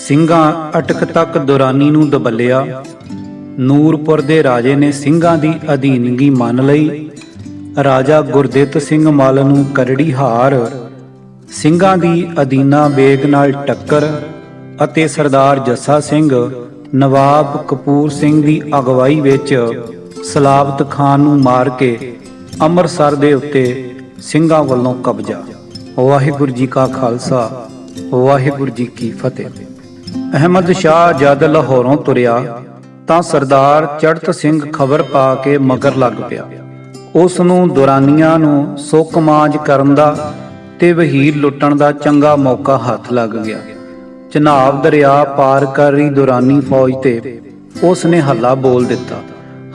ਸਿੰਘਾਂ ਅਟਕ ਤੱਕ ਦੁਰਾਨੀ ਨੂੰ ਦਬੱਲਿਆ। ਨੂਰਪੁਰ ਦੇ ਰਾਜੇ ਨੇ ਸਿੰਘਾਂ ਦੀ ਅਧੀਨਗੀ ਮੰਨ ਲਈ। ਰਾਜਾ ਗੁਰਦਿੱਤ ਸਿੰਘ ਮੱਲ ਨੂੰ ਕਰੜੀ ਹਾਰ, ਸਿੰਘਾਂ ਦੀ ਅਦੀਨਾ ਬੇਗ ਨਾਲ ਟੱਕਰ ਅਤੇ ਸਰਦਾਰ ਜੱਸਾ ਸਿੰਘ ਨਵਾਬ ਕਪੂਰ ਸਿੰਘ ਦੀ ਅਗਵਾਈ ਵਿੱਚ ਸਲਾਬਤ ਖਾਨ ਨੂੰ ਮਾਰ ਕੇ ਅੰਮ੍ਰਿਤਸਰ ਦੇ ਉੱਤੇ ਸਿੰਘਾਂ ਵੱਲੋਂ ਕਬਜ਼ਾ। ਵਾਹਿਗੁਰੂ ਜੀ ਕਾ ਖਾਲਸਾ, ਵਾਹਿਗੁਰੂ ਜੀ ਕੀ ਫਤਿਹ। ਅਹਿਮਦ ਸ਼ਾਹ ਜਦ ਲਾਹੌਰੋਂ ਤੁਰਿਆ ਤਾਂ ਸਰਦਾਰ ਚੜ੍ਹਤ ਸਿੰਘ ਖਬਰ ਪਾ ਕੇ ਮਗਰ ਲੱਗ ਪਿਆ। ਉਸ ਨੂੰ ਦੁਰਾਨੀਆਂ ਨੂੰ ਸੁੱਕ ਮਾਂਜ ਕਰਨ ਦਾ ਤੇ ਵਹੀਰ ਲੁੱਟਣ ਦਾ ਚੰਗਾ ਮੌਕਾ ਹੱਥ ਲੱਗ ਗਿਆ। ਚਨਾਬ ਦਰਿਆ ਪਾਰ ਕਰ ਰਹੀ ਦੁਰਾਨੀ ਫੌਜ ਤੇ ਉਸ ਨੇ ਹੱਲਾ ਬੋਲ ਦਿੱਤਾ।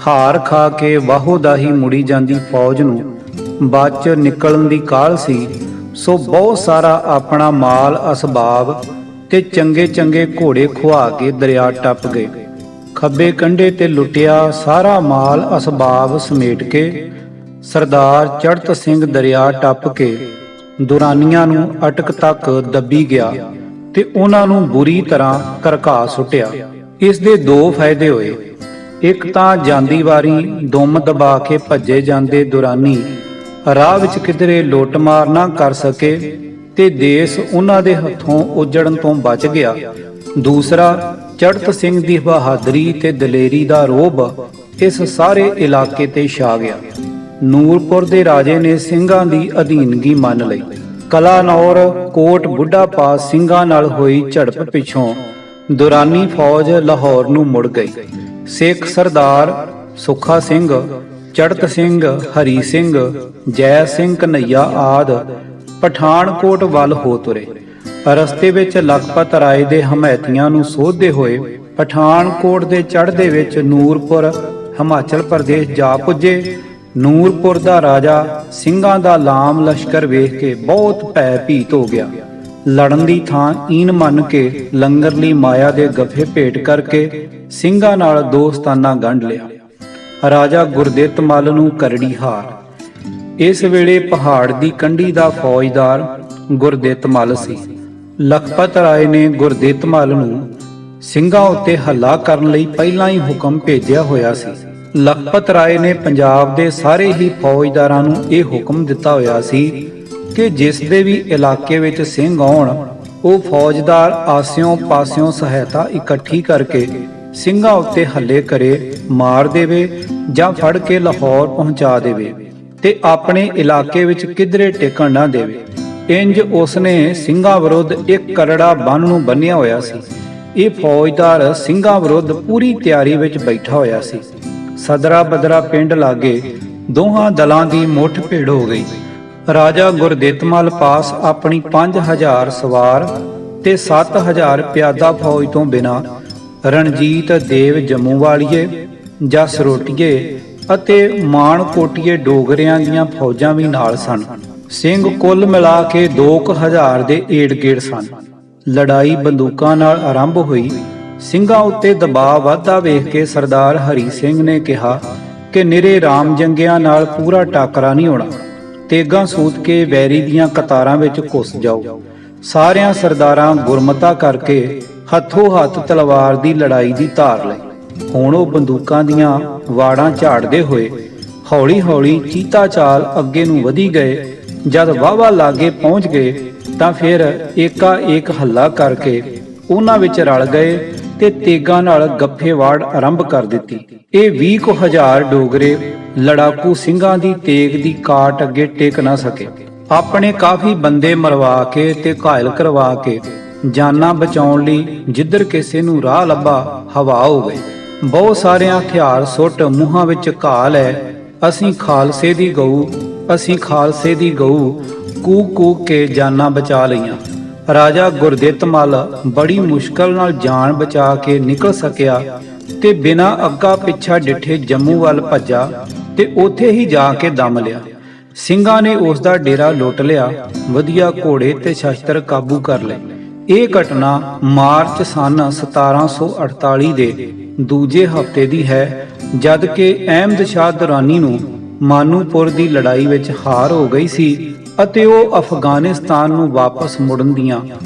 ਹਾਰ ਖਾ ਕੇ ਵਾਹੋ ਦਾਹੀ ਮੁੜੀ ਜਾਂਦੀ ਫੌਜ ਨੂੰ ਬਚ ਨਿਕਲਣ ਦੀ ਕਾਹਲ ਸੀ, ਸੋ ਬਹੁਤ ਸਾਰਾ ਆਪਣਾ ਮਾਲ ਅਸਬਾਬ ਤੇ ਚੰਗੇ ਚੰਗੇ ਘੋੜੇ ਖੁਆ ਕੇ ਦਰਿਆ ਟੱਪ ਗਏ। ਖੱਬੇ ਕੰਢੇ ਤੇ ਲੁੱਟਿਆ ਸਾਰਾ ਮਾਲ ਅਸਬਾਬ ਸਮੇਟ ਕੇ ਸਰਦਾਰ ਚੜ੍ਹਤ ਸਿੰਘ ਦਰਿਆ ਟੱਪ ਕੇ ਦੁਰਾਨੀਆਂ ਨੂੰ ਅਟਕ ਤੱਕ ਦੱਬੀ ਗਿਆ ਤੇ ਉਹਨਾਂ ਨੂੰ ਬੁਰੀ ਤਰ੍ਹਾਂ ਕਰਕਾ ਸੁੱਟਿਆ। ਇਸ ਦੇ ਦੋ ਫਾਇਦੇ ਹੋਏ। ਇੱਕ ਤਾਂ ਜਾਂਦੀ ਵਾਰੀ ਦੁੰਮ ਦਬਾ ਕੇ ਭੱਜੇ ਜਾਂਦੇ ਦੁਰਾਨੀ ਰਾਹ ਵਿੱਚ ਕਿਧਰੇ ਲੁੱਟ ਮਾਰ ਨਾ ਕਰ ਸਕੇ ਤੇ ਦੇਸ਼ ਉਹਨਾਂ ਦੇ ਹੱਥੋਂ ਉਜੜਨ ਤੋਂ ਬਚ ਗਿਆ। ਦੂਸਰਾ, ਚੜ੍ਹਤ ਸਿੰਘ ਦੀ ਬਹਾਦਰੀ ਤੇ ਦਲੇਰੀ ਦਾ ਰੋਹਬ ਇਸ ਸਾਰੇ ਇਲਾਕੇ ਤੇ ਛਾ ਗਿਆ। ਨੂਰਪੁਰ ਦੇ ਰਾਜੇ ਨੇ ਸਿੰਘਾਂ ਦੀ ਅਧੀਨਗੀ ਮੰਨ ਲਈ। ਕਲਾਨੌਰ ਕੋਟ ਬੁੱਢਾ ਪਾਸ ਸਿੰਘਾਂ ਨਾਲ ਹੋਈ ਝੜਪ ਪਿੱਛੋਂ ਦੁਰਾਨੀ ਫੌਜ ਲਾਹੌਰ ਨੂੰ ਮੁੜ ਗਈ। ਸਿੱਖ ਸਰਦਾਰ ਸੁੱਖਾ ਸਿੰਘ, ਚੜ੍ਹਤ ਸਿੰਘ, ਹਰੀ ਸਿੰਘ, ਜੈ ਸਿੰਘ ਕਨ੍ਹਈਆ ਆਦਿ ਪਠਾਨਕੋਟ ਵੱਲ ਹੋ ਤੁਰੇ। ਰਸਤੇ ਵਿੱਚ ਲਖਪਤ ਰਾਏ ਦੇ ਹਮਾਇਤੀਆਂ ਨੂੰ ਸੋਧਦੇ ਹੋਏ ਪਠਾਨਕੋਟ ਦੇ ਚੜ੍ਹਦੇ ਵਿੱਚ ਨੂਰਪੁਰ ਹਿਮਾਚਲ ਪ੍ਰਦੇਸ਼ ਜਾ ਪੁੱਜੇ। ਨੂਰਪੁਰ ਦਾ ਰਾਜਾ ਸਿੰਘਾਂ ਦਾ ਲਾਮ ਲਸ਼ਕਰ ਵੇਖ ਕੇ ਬਹੁਤ ਭੈ ਭੀਤ ਹੋ ਗਿਆ। ਲੜਨ ਦੀ ਥਾਂ ਈਨ ਮੰਨ ਕੇ ਲੰਗਰ ਲਈ ਮਾਇਆ ਦੇ ਗੱਫੇ ਭੇਟ ਕਰਕੇ ਸਿੰਘਾਂ ਨਾਲ ਦੋਸਤਾਨਾ ਗੰਢ ਲਿਆ। ਰਾਜਾ ਗੁਰਦਿੱਤ ਮੱਲ ਨੂੰ ਕਰੜੀ ਹਾਰ। ਇਸ ਵੇਲੇ ਪਹਾੜ ਦੀ ਕੰਢੀ ਦਾ ਫੌਜਦਾਰ ਗੁਰਦਿੱਤ ਮੱਲ ਸੀ। ਲਖਪਤ ਰਾਏ ਨੇ ਗੁਰਦਿੱਤ ਮੱਲ ਨੂੰ ਸਿੰਘਾਂ ਉੱਤੇ ਹੱਲਾ ਕਰਨ ਲਈ ਪਹਿਲਾਂ ਹੀ ਹੁਕਮ ਭੇਜਿਆ ਹੋਇਆ ਸੀ। ਲਖਪਤ ਰਾਏ ਨੇ ਪੰਜਾਬ ਦੇ ਸਾਰੇ ਹੀ ਫੌਜਦਾਰਾਂ ਨੂੰ ਇਹ ਹੁਕਮ ਦਿੱਤਾ ਹੋਇਆ ਸੀ ਕਿ ਜਿਸ ਦੇ ਵੀ ਇਲਾਕੇ ਵਿੱਚ ਸਿੰਘ ਆਉਣ, ਉਹ ਫੌਜਦਾਰ ਆਸਿਓਂ ਪਾਸਿਓਂ ਸਹਾਇਤਾ ਇਕੱਠੀ ਕਰਕੇ ਸਿੰਘਾਂ ਉੱਤੇ ਹੱਲੇ ਕਰੇ, ਮਾਰ ਦੇਵੇ ਜਾਂ ਫੜ ਕੇ ਲਾਹੌਰ ਪਹੁੰਚਾ ਦੇਵੇ ਤੇ ਆਪਣੇ ਇਲਾਕੇ ਵਿੱਚ ਕਿਧਰੇ ਟਿਕਣ ਨਾ ਦੇਵੇ। ਇੰਜ ਉਸਨੇ ਸਿੰਘਾਂ ਵਿਰੁੱਧ ਇੱਕ ਕਰੜਾ ਬੰਨ ਨੂੰ ਬੰਨਿਆ ਹੋਇਆ ਸੀ। ਇਹ ਫੌਜਦਾਰ ਸਿੰਘਾਂ ਵਿਰੁੱਧ ਪੂਰੀ ਤਿਆਰੀ ਵਿੱਚ ਬੈਠਾ ਹੋਇਆ ਸੀ। ਸਦਰਾ ਬਦਰਾ ਪਿੰਡ ਲਾਗੇ ਦੋਹਾਂ ਦਲਾਂ ਦੀ ਮੁੱਠ ਭੇੜ ਹੋ ਗਈ। ਰਾਜਾ ਗੁਰਦਿੱਤ ਮੱਲ ਪਾਸ ਆਪਣੀ 5000 ਸਵਾਰ ਤੇ 7000 ਪਿਆਦਾ ਫੌਜ ਤੋਂ ਬਿਨਾਂ ਰਣਜੀਤ ਦੇਵ ਜੰਮੂਵਾਲੀਏ, ਜਸ ਰੋਟੀਏ ਅਤੇ ਮਾਣਕੋਟੀਏ ਡੋਗਰਿਆਂ ਦੀਆਂ ਫੌਜਾਂ ਵੀ ਨਾਲ ਸਨ। ਸਿੰਘ ਕੁੱਲ ਮਿਲਾ ਕੇ 2000 ਦੇ ਏੜ-ਗੇੜ ਸਨ। ਲੜਾਈ ਬੰਦੂਕਾਂ ਨਾਲ ਆਰੰਭ ਹੋਈ। ਸਿੰਘਾਂ ਉੱਤੇ ਦਬਾਅ ਵਧਦਾ ਵੇਖ ਕੇ ਸਰਦਾਰ ਹਰੀ ਸਿੰਘ ਨੇ ਕਿਹਾ ਕਿ ਨਿਰੇ ਰਾਮ ਜੰਗਿਆਂ ਨਾਲ ਪੂਰਾ ਟਾਕਰਾ ਨਹੀਂ ਹੋਣਾ। ਤੇਗਾਂ ਸੂਤ ਕੇ ਵੈਰੀ ਦੀਆਂ ਕਤਾਰਾਂ ਵਿੱਚ ਘੁਸ ਜਾਓ। ਸਾਰਿਆਂ ਸਰਦਾਰਾਂ ਗੁਰਮਤਾ ਕਰਕੇ ਹੱਥੋਂ ਹੱਥ ਤਲਵਾਰ ਦੀ ਲੜਾਈ ਦੀ ਧਾਰ ਲਈ। ਹੁਣ ਉਹ ਬੰਦੂਕਾਂ ਦੀਆਂ ਵਾੜਾਂ ਝਾੜਦੇ ਹੋਏ ਹੌਲੀ ਹੌਲੀ ਚੀਤਾ ਚਾਲ ਅੱਗੇ ਨੂੰ ਵਧੀ ਗਏ। ਜਦ ਵਾਹਵਾ ਲਾਗੇ ਪਹੁੰਚ ਗਏ ਤਾਂ ਫਿਰ ਏਕਾ ਏਕ ਹੱਲਾ ਕਰਕੇ ਉਹਨਾਂ ਵਿੱਚ ਰਲ ਗਏ ਤੇ ਤੇਗਾਂ ਨਾਲ ਗੱਫੇ ਵਾੜ ਆਰੰਭ ਕਰ ਦਿੱਤੀ। ਇਹ 20,000 ਡੋਗਰੇ ਲੜਾਕੂ ਸਿੰਘਾਂ ਦੀ ਤੇਗ ਦੀ ਕਾਟ ਅੱਗੇ ਟਿਕ ਨਾ ਸਕੇ। ਆਪਣੇ ਕਾਫੀ ਬੰਦੇ ਮਰਵਾ ਕੇ ਤੇ ਘਾਇਲ ਕਰਵਾ ਕੇ ਜਾਨਾਂ ਬਚਾਉਣ ਲਈ ਜਿੱਧਰ ਕਿਸੇ ਨੂੰ ਰਾਹ ਲੱਭਾ ਹਵਾ ਹੋ ਗਏ। ਬਹੁਤ ਸਾਰਿਆਂ ਹਥਿਆਰ ਸੁੱਟ ਮੂੰਹਾਂ ਵਿੱਚ ਘਾਲ ਹੈ, ਅਸੀਂ ਖਾਲਸੇ ਦੀ ਗਊ, ਅਸੀਂ ਖਾਲਸੇ ਦੀ ਗਊ ਕੂਕ ਕੂਕ ਕੇ ਜਾਨਾਂ ਬਚਾ ਲਈਆਂ। ਰਾਜਾ ਗੁਰਦਿੱਤ ਮੱਲ ਬੜੀ ਮੁਸ਼ਕਲ ਨਾਲ ਜਾਨ ਬਚਾ ਕੇ ਨਿਕਲ ਸਕਿਆ ਤੇ ਬਿਨਾਂ ਅੱਗਾ ਪਿੱਛਾ ਡਿੱਠੇ ਜੰਮੂ ਵੱਲ ਭੱਜਾ ਤੇ ਉੱਥੇ ਹੀ ਜਾ ਕੇ ਦਮ ਲਿਆ। ਸਿੰਘਾਂ ਨੇ ਉਸ ਦਾ ਡੇਰਾ ਲੁੱਟ ਲਿਆ। ਵਧੀਆ ਘੋੜੇ ਤੇ ਸ਼ਸਤਰ ਕਾਬੂ ਕਰ ਲਏ। ਇਹ ਘਟਨਾ ਮਾਰਚ ਸਨ 1748 ਦੇ ਦੂਜੇ ਹਫ਼ਤੇ ਦੀ ਹੈ, ਜਦ ਕਿ ਅਹਿਮਦ ਸ਼ਾਹ ਦੁਰਾਨੀ ਨੂੰ ਮਾਨੂਪੁਰ ਦੀ ਲੜਾਈ ਵਿੱਚ ਹਾਰ ਹੋ ਗਈ ਸੀ ਅਤੇ ਉਹ ਅਫਗਾਨਿਸਤਾਨ ਨੂੰ ਵਾਪਸ ਮੁੜਨ ਦੀਆਂ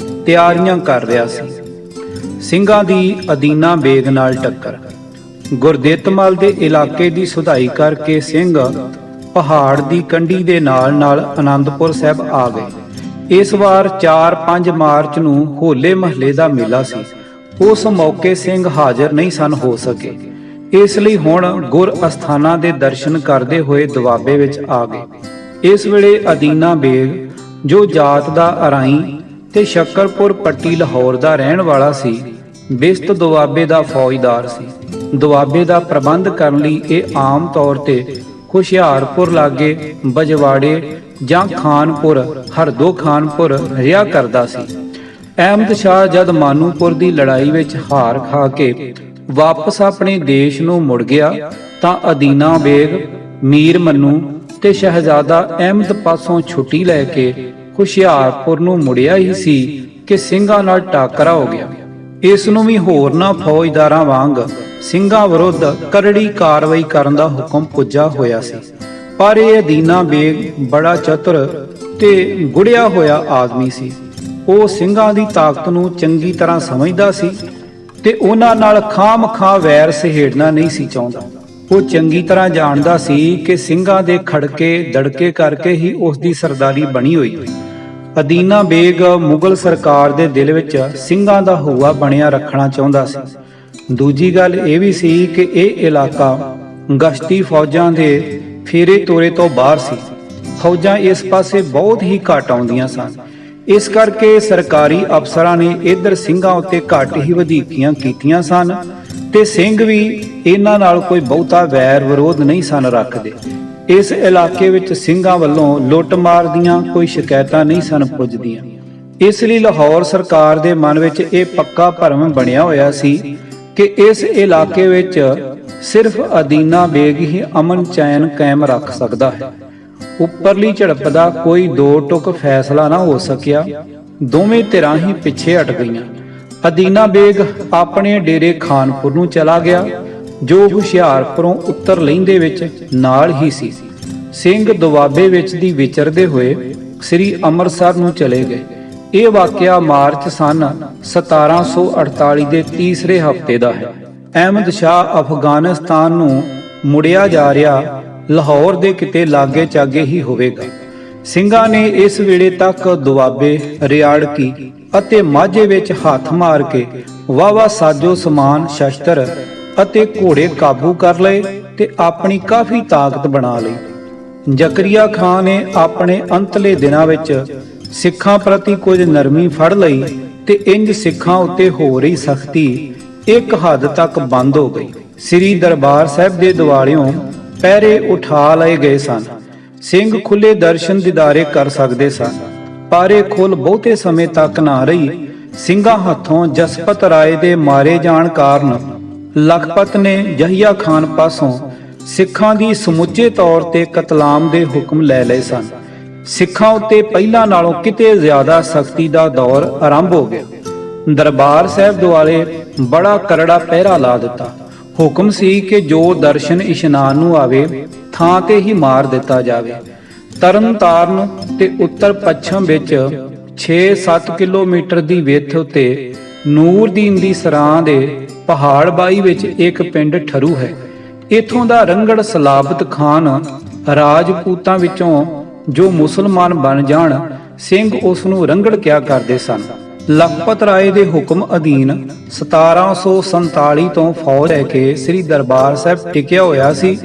ਤਿਆਰੀਆਂ ਕਰ ਰਿਹਾ ਸੀ। ਸਿੰਘਾਂ ਦੀ ਅਦੀਨਾ ਬੇਗ ਨਾਲ ਟੱਕਰ। ਗੁਰਦਿੱਤ ਮੱਲ ਦੇ ਇਲਾਕੇ ਦੀ ਸੁਧਾਈ ਕਰਕੇ ਸਿੰਘ ਪਹਾੜ ਦੀ ਕੰਢੀ ਦੇ ਨਾਲ ਆਨੰਦਪੁਰ ਸਾਹਿਬ ਆ ਗਏ। ਇਸ ਵਾਰ 4-5 ਮਾਰਚ ਨੂੰ ਹੋਲੇ ਮਹੱਲੇ ਦਾ ਮੇਲਾ ਸੀ। ਉਸ ਮੌਕੇ ਸਿੰਘ ਹਾਜ਼ਰ ਨਹੀਂ ਸਨ ਹੋ ਸਕੇ, ਇਸ ਲਈ ਹੁਣ ਗੁਰ ਅਸਥਾਨਾਂ ਦੇ ਦਰਸ਼ਨ ਕਰਦੇ ਹੋਏ ਦੁਆਬੇ ਵਿੱਚ ਆ ਗਏ। ਇਸ ਵੇਲੇ ਅਦੀਨਾ ਬੇਗ, ਜੋ ਜਾਤ ਦਾ ਅਰਾਈ ਤੇ ਸ਼ੱਕਰਪੁਰ ਪੱਟੀ ਲਾਹੌਰ ਦਾ ਰਹਿਣ ਵਾਲਾ ਸੀ, ਬਿਸਤ ਦੁਆਬੇ ਦਾ ਫੌਜਦਾਰ ਸੀ। ਦੁਆਬੇ ਦਾ ਪ੍ਰਬੰਧ ਕਰਨ ਲਈ ਇਹ ਆਮ ਤੌਰ ਤੇ ਹੁਸ਼ਿਆਰਪੁਰ ਲਾਗੇ ਬਜਵਾੜੇ ਜਾਂ ਖਾਨਪੁਰ, ਹਰਦੋ ਖਾਨਪੁਰ ਰਿਹਾ ਕਰਦਾ ਸੀ। ਅਹਿਮਦ ਸ਼ਾਹ ਜਦ ਮਾਨੂਪੁਰ ਦੀ ਲੜਾਈ ਵਿੱਚ ਹਾਰ ਖਾ ਕੇ ਵਾਪਸ ਆਪਣੇ ਦੇਸ਼ ਨੂੰ ਮੁੜ ਗਿਆ ਤਾਂ ਅਦੀਨਾ ਬੇਗ, ਮੀਰ ਮੰਨੂ ਤੇ ਸ਼ਹਿਜ਼ਾਦਾ ਅਹਿਮਦ ਪਾਸੋਂ ਛੁੱਟੀ ਲੈ ਕੇ ਹੁਸ਼ਿਆਰਪੁਰ ਨੂੰ ਮੁੜਿਆ ਹੀ ਸੀ ਕਿ ਸਿੰਘਾਂ ਨਾਲ ਟਾਕਰਾ ਹੋ ਗਿਆ। ਇਸ ਨੂੰ ਵੀ ਹੋਰਨਾਂ ਫੌਜਦਾਰਾਂ ਵਾਂਗ ਸਿੰਘਾਂ ਵਿਰੁੱਧ ਕਰੜੀ ਕਾਰਵਾਈ ਕਰਨ ਦਾ ਹੁਕਮ ਪੁੱਜਾ ਹੋਇਆ ਸੀ। ਪਰ ਇਹ ਅਦੀਨਾ ਬੇਗ ਬੜਾ ਚਤੁਰ ਤੇ ਗੁੜਿਆ ਹੋਇਆ ਆਦਮੀ ਸੀ। ਉਹ ਸਿੰਘਾਂ ਦੀ ਤਾਕਤ ਨੂੰ ਚੰਗੀ ਤਰ੍ਹਾਂ ਸਮਝਦਾ ਸੀ ਤੇ ਉਹਨਾਂ ਨਾਲ ਖਾਮ-ਖਾਂ ਵੈਰ ਸਹੇੜਨਾ ਨਹੀਂ ਸੀ ਚਾਹੁੰਦਾ। ਉਹ ਚੰਗੀ ਤਰ੍ਹਾਂ ਜਾਣਦਾ ਸੀ ਕਿ ਸਿੰਘਾਂ ਦੇ ਖੜਕੇ ਦੜਕੇ ਕਰਕੇ ਹੀ ਉਸ ਦੀ ਸਰਦਾਰੀ ਬਣੀ ਹੋਈ। ਅਦੀਨਾ ਬੇਗ ਮੁਗਲ ਸਰਕਾਰ ਦੇ ਦਿਲ ਵਿੱਚ ਸਿੰਘਾਂ ਦਾ ਹੂਆ ਬਣਿਆ ਰੱਖਣਾ ਚਾਹੁੰਦਾ ਸੀ। ਦੂਜੀ ਗੱਲ ਇਹ ਵੀ ਸੀ ਕਿ ਇਹ ਇਲਾਕਾ ਗਸ਼ਤੀ ਫੌਜਾਂ ਦੇ ਫੇਰੇ ਤੋਰੇ ਤੋਂ ਬਾਹਰ ਸੀ। ਫੌਜਾਂ ਇਸ ਪਾਸੇ ਬਹੁਤ ਹੀ ਘੱਟ ਆਉਂਦੀਆਂ ਸਨ। ਇਸ ਕਰਕੇ ਸਰਕਾਰੀ ਅਫਸਰਾਂ ਨੇ ਇੱਧਰ ਸਿੰਘਾਂ ਉੱਤੇ ਘੱਟ ਹੀ ਵਧੀਕੀਆਂ ਕੀਤੀਆਂ ਸਨ ਤੇ ਸਿੰਘ ਵੀ ਇਹਨਾਂ ਨਾਲ ਕੋਈ ਬਹੁਤਾ ਵੈਰ ਵਿਰੋਧ ਨਹੀਂ ਸਨ ਰੱਖਦੇ। ਇਸ ਇਲਾਕੇ ਵਿੱਚ ਸਿੰਘਾਂ ਵੱਲੋਂ ਲੁੱਟ-ਮਾਰ ਦੀਆਂ ਕੋਈ ਸ਼ਿਕਾਇਤਾਂ ਨਹੀਂ ਸਨ ਪੁੱਜਦੀਆਂ। ਇਸ ਲਈ ਲਾਹੌਰ ਸਰਕਾਰ ਦੇ ਮਨ ਵਿੱਚ ਇਹ ਪੱਕਾ ਭਰਮ ਬਣਿਆ ਹੋਇਆ ਸੀ ਕਿ ਇਸ ਇਲਾਕੇ ਵਿੱਚ ਸਿਰਫ ਅਦੀਨਾ ਬੇਗ ਹੀ ਅਮਨ ਚੈਨ ਕਾਇਮ ਰੱਖ ਸਕਦਾ ਹੈ। ਉੱਪਰਲੀ ਝੜਪ ਦਾ ਕੋਈ ਦੋ ਟੁਕ ਫੈਸਲਾ ਨਾ ਹੋ ਸਕਿਆ। ਦੋਵੇਂ ਧਿਰਾਂ ਹੀ ਪਿੱਛੇ ਹਟ ਗਈਆਂ। ਅਦੀਨਾ ਬੇਗ ਆਪਣੇ ਡੇਰੇ ਖਾਨਪੁਰ ਨੂੰ ਚਲਾ ਗਿਆ, ਜੋ ਹੁਸ਼ਿਆਰਪੁਰੋਂ ਉੱਤਰ ਲਹਿੰਦੇ ਵਿੱਚ ਨਾਲ ਹੀ ਸੀ। ਸਿੰਘ ਦੁਆਬੇ ਵਿੱਚ ਦੀ ਵਿਚਰਦੇ ਹੋਏ ਸ੍ਰੀ ਅੰਮ੍ਰਿਤਸਰ ਨੂੰ ਚਲੇ ਗਏ। ਇਹ ਵਾਕਿਆ ਮਾਰਚ ਸਨ 1748 ਦੇ ਤੀਸਰੇ ਹਫ਼ਤੇ ਦਾ ਹੈ। ਅਹਿਮਦ ਸ਼ਾਹ ਅਫਗਾਨਿਸਤਾਨ ਨੂੰ ਮੁੜਿਆ ਜਾ ਰਿਹਾ ਲਾਹੌਰ ਦੇ ਕਿਤੇ ਲਾਗੇ ਚਾਗੇ ਹੀ ਹੋਵੇਗਾ। ਸਿੰਘਾਂ ਨੇ ਇਸ ਵੇਲੇ ਤੱਕ ਦੁਆਬੇ, ਰਿਆੜਕੀ ਅਤੇ ਮਾਝੇ ਵਿੱਚ ਹੱਥ ਮਾਰ ਕੇ ਵਾਵਾ ਸਾਜੋ ਸਮਾਨ, ਸ਼ਸਤਰ ਅਤੇ ਘੋੜੇ ਕਾਬੂ ਕਰ ਲਏ ਤੇ ਆਪਣੀ ਕਾਫੀ ਤਾਕਤ ਬਣਾ ਲਈ। ਜ਼ਕਰੀਆ ਖਾਨ ਨੇ ਆਪਣੇ ਅੰਤਲੇ ਦਿਨਾਂ ਵਿੱਚ ਸਿੱਖਾਂ ਪ੍ਰਤੀ ਕੁਝ ਨਰਮੀ ਫੜ ਲਈ ਤੇ ਇੰਜ ਸਿੱਖਾਂ ਉੱਤੇ ਹੋ ਰਹੀ ਸਖਤੀ ਇੱਕ ਹੱਦ ਤੱਕ ਬੰਦ ਹੋ ਗਈ। ਸ੍ਰੀ ਦਰਬਾਰ ਸਾਹਿਬ ਦੇ ਦੁਆਲਿਓਂ ਪਹਿਰੇ ਉਠਾ ਲਏ ਗਏ ਸਨ। ਸਿੰਘ ਖੁੱਲੇ ਦਰਸ਼ਨ ਦੀਦਾਰੇ ਕਰ ਸਕਦੇ ਸਨ, ਪਰ ਇਹ ਖੁੱਲ ਬਹੁਤੇ ਸਮੇਂ ਤੱਕ ਨਾ ਰਹੀ। ਸਿੰਘਾਂ ਹੱਥੋਂ ਜਸਪਤ ਰਾਏ ਦੇ ਮਾਰੇ ਜਾਣ ਕਾਰਨ ਲਖਪਤ ਨੇ ਯਹੀਆ ਖਾਨ ਪਾਸੋਂ ਸਿੱਖਾਂ ਦੀ ਸਮੁੱਚੇ ਤੌਰ ਤੇ ਕਤਲਾਮ ਦੇ ਹੁਕਮ ਲੈ ਲਏ ਸਨ। ਸਿੱਖਾਂ ਉੱਤੇ ਪਹਿਲਾਂ ਨਾਲੋਂ ਕਿਤੇ ਜ਼ਿਆਦਾ ਸਖਤੀ ਦਾ ਦੌਰ ਆਰੰਭ ਹੋ ਗਿਆ। ਦਰਬਾਰ ਸਾਹਿਬ ਦੁਆਲੇ ਬੜਾ ਕਰੜਾ ਪਹਿਰਾ ਲਾ ਦਿੱਤਾ। ਹੁਕਮ ਸੀ ਕਿ ਜੋ ਦਰਸ਼ਨ ਇਸ਼ਨਾਨ ਨੂੰ ਆਵੇ ਥਾਂ ਤੇ ਹੀ ਮਾਰ ਦਿੱਤਾ ਜਾਵੇ। ਤਰਨ ਤਾਰਨ ਤੇ ਉੱਤਰ ਪੱਛਮ ਵਿੱਚ 6-7 ਕਿਲੋਮੀਟਰ ਦੀ ਵਿੱਥ ਉੱਤੇ ਨੂਰਦੀਨ ਦੀ ਸਰਾਂ ਦੇ ਪਹਾੜ ਬਾਈ ਵਿੱਚ ਇੱਕ ਪਿੰਡ ਠਰੂ ਹੈ। ਇਥੋਂ ਦਾ ਰੰਗੜ ਸਲਾਬਤ ਖਾਨ ਰਾਜਪੂਤਾਂ ਵਿੱਚੋਂ ਜੋ ਮੁਸਲਮਾਨ ਬਣ ਜਾਣ, ਸਿੰਘ ਉਸ ਨੂੰ ਰੰਗੜ ਕਿਹਾ ਕਰਦੇ ਸਨ। ਲਖਪਤ ਰਾਏ ਦੇ ਹੁਕਮ ਅਧੀਨ 1747 ਤੋਂ ਫੌਜ ਲੈ ਕੇ ਸ੍ਰੀ ਦਰਬਾਰ ਸਾਹਿਬ ਟਿਕਿਆ ਹੋਇਆ ਸੀ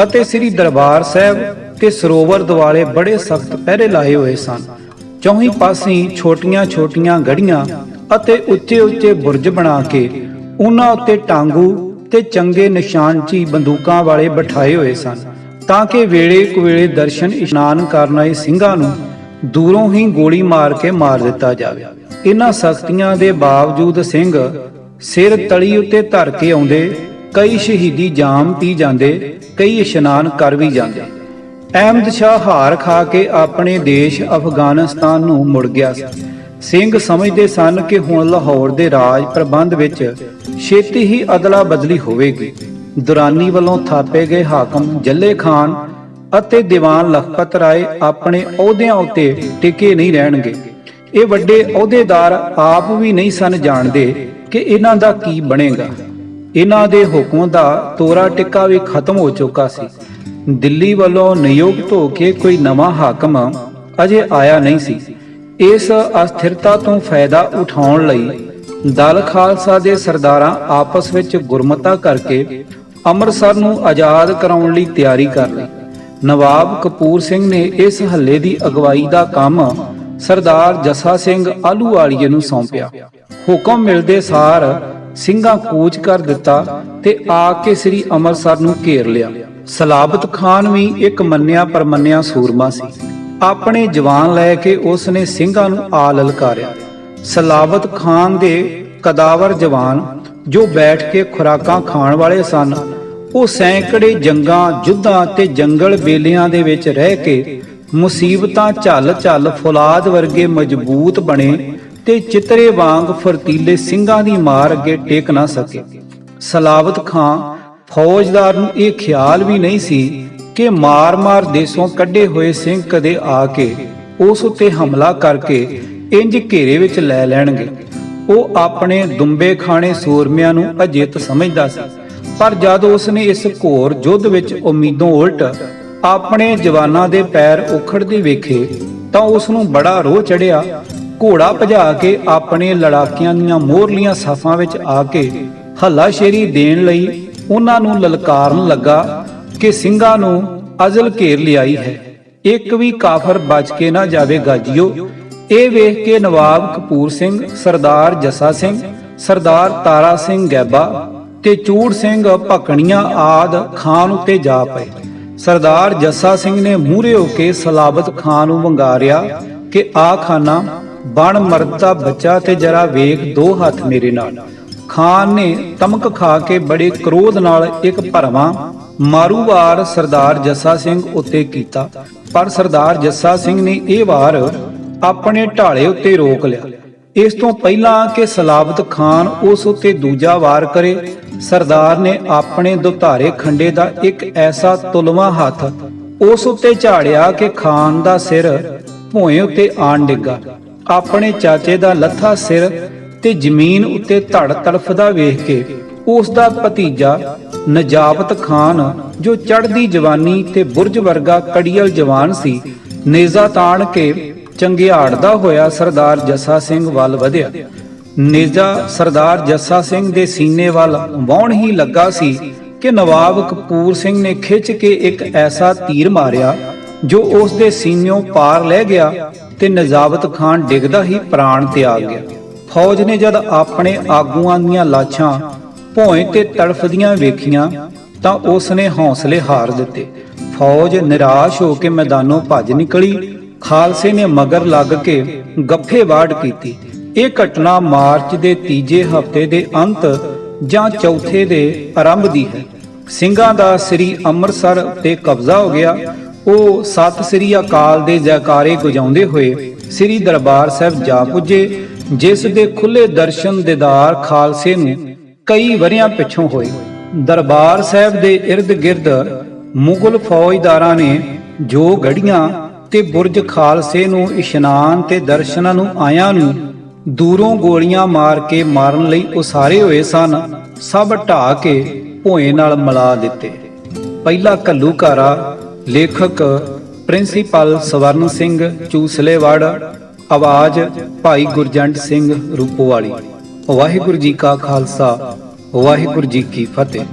ਅਤੇ ਸ੍ਰੀ ਦਰਬਾਰ ਸਾਹਿਬ ਤੇ ਸਰੋਵਰ ਦੁਆਲੇ ਬੜੇ ਸਖਤ ਪਹਿਰੇ ਲਾਏ ਹੋਏ ਸਨ। ਚੌਹੀਂ ਪਾਸੇ ਛੋਟੀਆਂ-ਛੋਟੀਆਂ ਗੜੀਆਂ ਅਤੇ ਉੱਚੇ-ਉੱਚੇ ਬੁਰਜ ਬਣਾ ਕੇ ਉਹਨਾਂ ਉੱਤੇ ਟਾਂਗੂ ਤੇ ਚੰਗੇ ਨਿਸ਼ਾਨਚੀ ਬੰਦੂਕਾਂ ਵਾਲੇ ਬਿਠਾਏ ਹੋਏ ਸਨ, ਤਾਂ ਕਿ ਵੇਲੇ ਕੁਵੇਲੇ ਦਰਸ਼ਨ ਇਸ਼ਨਾਨ ਕਰਨ ਆਏ ਸਿੰਘਾਂ ਨੂੰ ਦੂਰੋਂ ਹੀ ਗੋਲੀ ਮਾਰ ਕੇ ਮਾਰ ਦਿੱਤਾ ਜਾਵੇ। ਇਹਨਾਂ ਸਖਤੀਆਂ ਦੇ ਬਾਵਜੂਦ ਸਿੰਘ ਸਿਰ ਤਲੀ ਉੱਤੇ ਧਰ ਕੇ ਆਉਂਦੇ, ਕਈ ਸ਼ਹੀਦੀ ਜਾਮ ਪੀ ਜਾਂਦੇ, ਕਈ ਇਸ਼ਨਾਨ ਕਰ ਵੀ ਜਾਂਦੇ। ਅਹਿਮਦ ਸ਼ਾਹ ਹਾਰ ਖਾ ਕੇ ਆਪਣੇ ਦੇਸ਼ ਅਫਗਾਨਿਸਤਾਨ ਨੂੰ ਮੁੜ ਗਿਆ ਸੀ। ਸਿੰਘ ਸਮਝਦੇ ਸਨ ਕਿ ਹੁਣ ਲਾਹੌਰ ਦੇ ਰਾਜ ਪ੍ਰਬੰਧ ਵਿੱਚ ਛੇਤੀ ਹੀ ਅਦਲਾ ਬਦਲੀ ਹੋਵੇਗੀ। ਦੁਰਾਨੀ ਵੱਲੋਂ ਥਾਪੇ ਗਏ ਹਾਕਮ ਜੱਲੇ ਖਾਨ ਅਤੇ ਦੀਵਾਨ ਲਖਪਤ ਰਾਏ ਆਪਣੇ ਅਹੁਦਿਆਂ ਉੱਤੇ ਟਿਕੇ ਨਹੀਂ ਰਹਿਣਗੇ। ਇਹ ਵੱਡੇ ਅਹੁਦੇਦਾਰ ਆਪ ਵੀ ਨਹੀਂ ਸਨ ਜਾਣਦੇ ਕਿ ਇਹਨਾਂ ਦਾ ਕੀ ਬਣੇਗਾ। ਇਹਨਾਂ ਦੇ ਹੁਕਮ ਦਾ ਤੋਰਾ ਟਿੱਕਾ ਵੀ ਖਤਮ ਹੋ ਚੁੱਕਾ ਸੀ। ਦਿੱਲੀ ਵੱਲੋਂ ਨਿਯੁਕਤ ਹੋ ਕੇ ਕੋਈ ਨਵਾਂ ਹਾਕਮ ਅਜੇ ਆਇਆ ਨਹੀਂ ਸੀ। ਇਸ ਅਸਥਿਰਤਾ ਤੋਂ ਫਾਇਦਾ ਉਠਾਉਣ ਲਈ ਦਲ ਖਾਲਸਾ ਦੇ ਸਰਦਾਰਾਂ ਆਪਸ ਵਿੱਚ ਗੁਰਮਤਾ ਕਰਕੇ ਅੰਮ੍ਰਿਤਸਰ ਨੂੰ ਆਜ਼ਾਦ ਕਰਾਉਣ ਲਈ ਤਿਆਰੀ ਕਰ ਲਈ। ਨਵਾਬ ਕਪੂਰ ਸਿੰਘ ਨੇ ਇਸ ਹੱਲੇ ਦੀ ਅਗਵਾਈ ਦਾ ਕੰਮ ਸਰਦਾਰ ਜੱਸਾ ਸਿੰਘ ਆਹਲੂਵਾਲੀਏ ਨੂੰ ਸੌਂਪਿਆ। ਹੁਕਮ ਮਿਲਦੇ ਸਾਰ ਸਿੰਘਾਂ ਕੂਚ ਕਰ ਦਿੱਤਾ ਤੇ ਆ ਕੇ ਸ੍ਰੀ ਅੰਮ੍ਰਿਤਸਰ ਨੂੰ ਘੇਰ ਲਿਆ। ਸਲਾਬਤ ਖਾਨ ਵੀ ਇੱਕ ਮੰਨਿਆ ਪਰਮੰਨਿਆ ਸੂਰਮਾ ਸੀ। ਆਪਣੇ ਜਵਾਨ ਲੈ ਕੇ ਉਸ ਨੇ ਸਿੰਘਾਂ ਨੂੰ ਆ ਲਲਕਾਰਿਆ। ਸਲਾਬਤ ਖਾਨ ਦੇ ਕਦਾਵਰ ਜਵਾਨ ਜੋ ਬੈਠ ਕੇ ਖੁਰਾਕਾਂ ਖਾਣ ਵਾਲੇ ਸਨ, ਉਹ ਸੈਂਕੜੇ ਜੰਗਾਂ ਯੁੱਧਾਂ ਤੇ ਜੰਗਲ ਬੇਲਿਆਂ ਦੇ ਵਿੱਚ ਰਹਿ ਕੇ ਮੁਸੀਬਤਾਂ ਝੱਲ ਝੱਲ ਫੌਲਾਦ ਵਰਗੇ ਮਜ਼ਬੂਤ ਬਣੇ ਤੇ ਚਿਤਰੇ ਵਾਂਗ ਫਰਤੀਲੇ ਸਿੰਘਾਂ ਦੀ ਮਾਰ ਅੱਗੇ ਟੇਕ ਨਾ ਸਕੇ। ਸਲਾਬਤ ਖਾਂ ਫੌਜਦਾਰ ਨੂੰ ਇਹ ਖਿਆਲ ਵੀ ਨਹੀਂ ਸੀ ਕਿ ਮਾਰ-ਮਾਰ ਦੇਸੋਂ ਕੱਢੇ ਹੋਏ ਸਿੰਘ ਕਦੇ ਆ ਕੇ ਉਸ ਉੱਤੇ ਹਮਲਾ ਕਰਕੇ ਇੰਜ ਘੇਰੇ ਵਿੱਚ ਲੈ ਲੈਣਗੇ। ਉਹ ਆਪਣੇ ਦੁੰਬੇ ਖਾਣੇ ਸੂਰਮਿਆਂ ਨੂੰ ਅਜਿੱਤ ਸਮਝਦਾ ਸੀ, ਪਰ ਜਦ ਉਸ ਨੇ ਇਸ ਘੋਰ ਯੁੱਧ ਵਿੱਚ ਉਮੀਦੋਂ ਉਲਟ ਆਪਣੇ ਜਵਾਨਾਂ ਦੇ ਪੈਰ ਉਖੜਦੇ ਵੇਖੇ ਤਾਂ ਉਸ ਨੂੰ ਬੜਾ ਰੋਹ ਚੜਿਆ। ਘੋੜਾ ਭਜਾ ਕੇ ਆਪਣੇ ਲੜਾਕਿਆਂ ਦੀਆਂ ਮੋਹਰਲੀਆਂ ਸਫਾਂ ਵਿੱਚ ਆ ਕੇ ਹੱਲਾਸ਼ੇਰੀ ਦੇਣ ਲਈ ਉਹਨਾਂ ਨੂੰ ਲਲਕਾਰਨ ਲੱਗਾ ਕਿ ਸਿੰਘਾਂ ਨੂੰ ਅਜ਼ਲ ਘੇਰ ਲਿਆਈ ਹੈ, ਇੱਕ ਵੀ ਕਾਫਰ ਬਚ ਕੇ ਨਾ ਜਾਵੇ ਗਾਜੀਓ। ਇਹ ਵੇਖ ਕੇ ਨਵਾਬ ਕਪੂਰ ਸਿੰਘ, ਸਰਦਾਰ ਜੱਸਾ ਸਿੰਘ, ਸਰਦਾਰ ਤਾਰਾ ਸਿੰਘ ਗੈਬਾ ਤੇ ਚੂੜ ਸਿੰਘ ਭਕਣੀਆਂ ਆਦ ਖਾਨ ਉੱਤੇ ਜਾ ਪਏ। ਸਰਦਾਰ ਜੱਸਾ ਸਿੰਘ ਨੇ ਮੂਹਰੇ ਹੋ ਕੇ ਸਲਾਬਤ ਖਾਨ ਨੂੰ ਵੰਗਾਰਿਆ ਕਿ ਆ ਖਾਨਾ, ਬਣ ਮਰਦ ਦਾ ਬੱਚਾ ਤੇ ਜਰਾ ਵੇਖ ਦੋ ਹੱਥ ਮੇਰੇ ਨਾਲ। ਖਾਨ ਨੇ ਤਮਕ ਖਾ ਕੇ ਬੜੇ ਕ੍ਰੋਧ ਨਾਲ ਇੱਕ ਭਰਵਾਂ ਮਾਰੂ ਵਾਰ ਸਰਦਾਰ ਜੱਸਾ ਸਿੰਘ ਉੱਤੇ ਕੀਤਾ, ਪਰ ਸਰਦਾਰ ਜੱਸਾ ਸਿੰਘ ਨੇ ਇਹ ਵਾਰ ਆਪਣੇ ਢਾਲੇ ਉੱਤੇ ਰੋਕ ਲਿਆ। ਇਸ ਤੋਂ ਪਹਿਲਾਂ ਕਿ ਸਲਾਬਤ ਖਾਨ ਉਸ ਉੱਤੇ ਦੂਜਾ ਵਾਰ ਕਰੇ, ਸਰਦਾਰ ਨੇ ਆਪਣੇ ਦੁਧਾਰੇ ਖੰਡੇ ਦਾ ਇੱਕ ਐਸਾ ਤੁਲਵਾਂ ਹੱਥ ਉਸ ਉੱਤੇ ਝਾੜਿਆ ਕਿ ਖਾਨ ਦਾ ਸਿਰ ਭੋਏ ਉੱਤੇ ਆਣ ਡਿੱਗਾ। ਆਪਣੇ ਚਾਚੇ ਦਾ ਲੱਥਾ ਸਿਰ ਤੇ ਜ਼ਮੀਨ ਉੱਤੇ ਧੜ ਤੜਫਦਾ ਵੇਖ ਕੇ ਉਸ ਦਾ ਭਤੀਜਾ ਨਜਾਬਤ ਖਾਨ, ਜੋ ਚੜ੍ਹਦੀ ਜਵਾਨੀ ਤੇ ਬੁਰਜ ਵਰਗਾ ਕੜੀਅਲ ਜਵਾਨ ਸੀ, ਨੇਜ਼ਾ ਤਾਣ ਕੇ ਚੰਗਿਆੜਦਾ ਹੋਇਆ ਸਰਦਾਰ ਜੱਸਾ ਸਿੰਘ ਵੱਲ ਵਧਿਆ। ਨੇਜ਼ਾ ਸਰਦਾਰ ਜੱਸਾ ਸਿੰਘ ਦੇ ਸੀਨੇ ਵੱਲ ਵਾਹੁਣ ਹੀ ਲੱਗਾ ਸੀ ਕਿ ਨਵਾਬ ਕਪੂਰ ਸਿੰਘ ਨੇ ਖਿੱਚ ਕੇ ਇੱਕ ਐਸਾ ਤੀਰ ਮਾਰਿਆ ਜੋ ਉਸ ਦੇ ਸੀਨਿਓਂ ਪਾਰ ਲੈ ਗਿਆ ਤੇ ਨਜਾਬਤ ਖਾਨ ਡਿੱਗਦਾ ਹੀ ਪ੍ਰਾਣ ਤਿਆਗ ਗਿਆ। ਫੌਜ ਨੇ ਜਦ ਆਪਣੇ ਆਗੂਆਂ ਦੀਆਂ ਲਾਸ਼ਾਂ ਭੋਏ ਤੇ ਤੜਫਦੀਆਂ ਵੇਖੀਆਂ ਤਾਂ ਉਸ ਨੇ ਹੌਸਲੇ ਹਾਰ ਦਿੱਤੇ। ਫੌਜ ਨਿਰਾਸ਼ ਹੋ ਕੇ ਮੈਦਾਨੋਂ ਭੱਜ ਨਿਕਲੀ। ਖਾਲਸੇ ਨੇ ਮਗਰ ਲੱਗ ਕੇ ਗੱਫੇ ਵਾੜ ਕੀਤੀ। ਇਹ ਘਟਨਾ ਮਾਰਚ ਦੇ ਤੀਜੇ ਹਫ਼ਤੇ ਦੇ ਅੰਤ ਜਾਂ ਚੌਥੇ ਦੇ ਆਰੰਭ ਦੀ ਹੈ। ਸਿੰਘਾਂ ਦਾ ਸ੍ਰੀ ਅੰਮ੍ਰਿਤਸਰ ਤੇ ਕਬਜ਼ਾ ਹੋ ਗਿਆ। ਉਹ ਸਤਿ ਸ੍ਰੀ ਅਕਾਲ ਦੇ ਜੈਕਾਰੇ ਗੁਜਾਉਂਦੇ ਹੋਏ ਸ੍ਰੀ ਦਰਬਾਰ ਸਾਹਿਬ ਜਾ ਪੁੱਜੇ, ਜਿਸ ਦੇ ਖੁੱਲੇ ਦਰਸ਼ਨ ਦੀਦਾਰ ਖਾਲਸੇ ਨੂੰ ਕਈ ਵਰਿਆਂ ਪਿੱਛੋਂ ਹੋਏ। ਦਰਬਾਰ ਸਾਹਿਬ ਦੇ ਇਰਦ ਗਿਰਦ ਮੁਗਲ ਫੌਜਦਾਰਾਂ ਨੇ ਜੋ ਗੜੀਆਂ ਤੇ ਬੁਰਜ ਖਾਲਸੇ ਨੂੰ ਇਸ਼ਨਾਨ ਤੇ ਦਰਸ਼ਨਾਂ ਨੂੰ ਆਇਆਂ ਨੂੰ ਦੂਰੋਂ ਗੋਲੀਆਂ ਮਾਰ ਕੇ ਮਾਰਨ ਲਈ ਉਸਾਰੇ ਹੋਏ ਸਨ, ਸਭ ਢਾਹ ਕੇ ਭੋਏ ਨਾਲ ਮਿਲਾ ਦਿੱਤੇ। ਪਹਿਲਾ ਘੱਲੂਘਾਰਾ ਲੇਖਕ ਪ੍ਰਿੰਸੀਪਲ ਸਵਰਨ ਸਿੰਘ ਚੂਸਲੇਵਾੜ, ਆਵਾਜ਼ ਭਾਈ ਗੁਰਜੰਟ ਸਿੰਘ ਰੂਪੋਵਾਲੀ। ਵਾਹਿਗੁਰੂ ਜੀ ਕਾ ਖਾਲਸਾ, ਵਾਹਿਗੁਰੂ ਜੀ ਕੀ ਫਤਿਹ।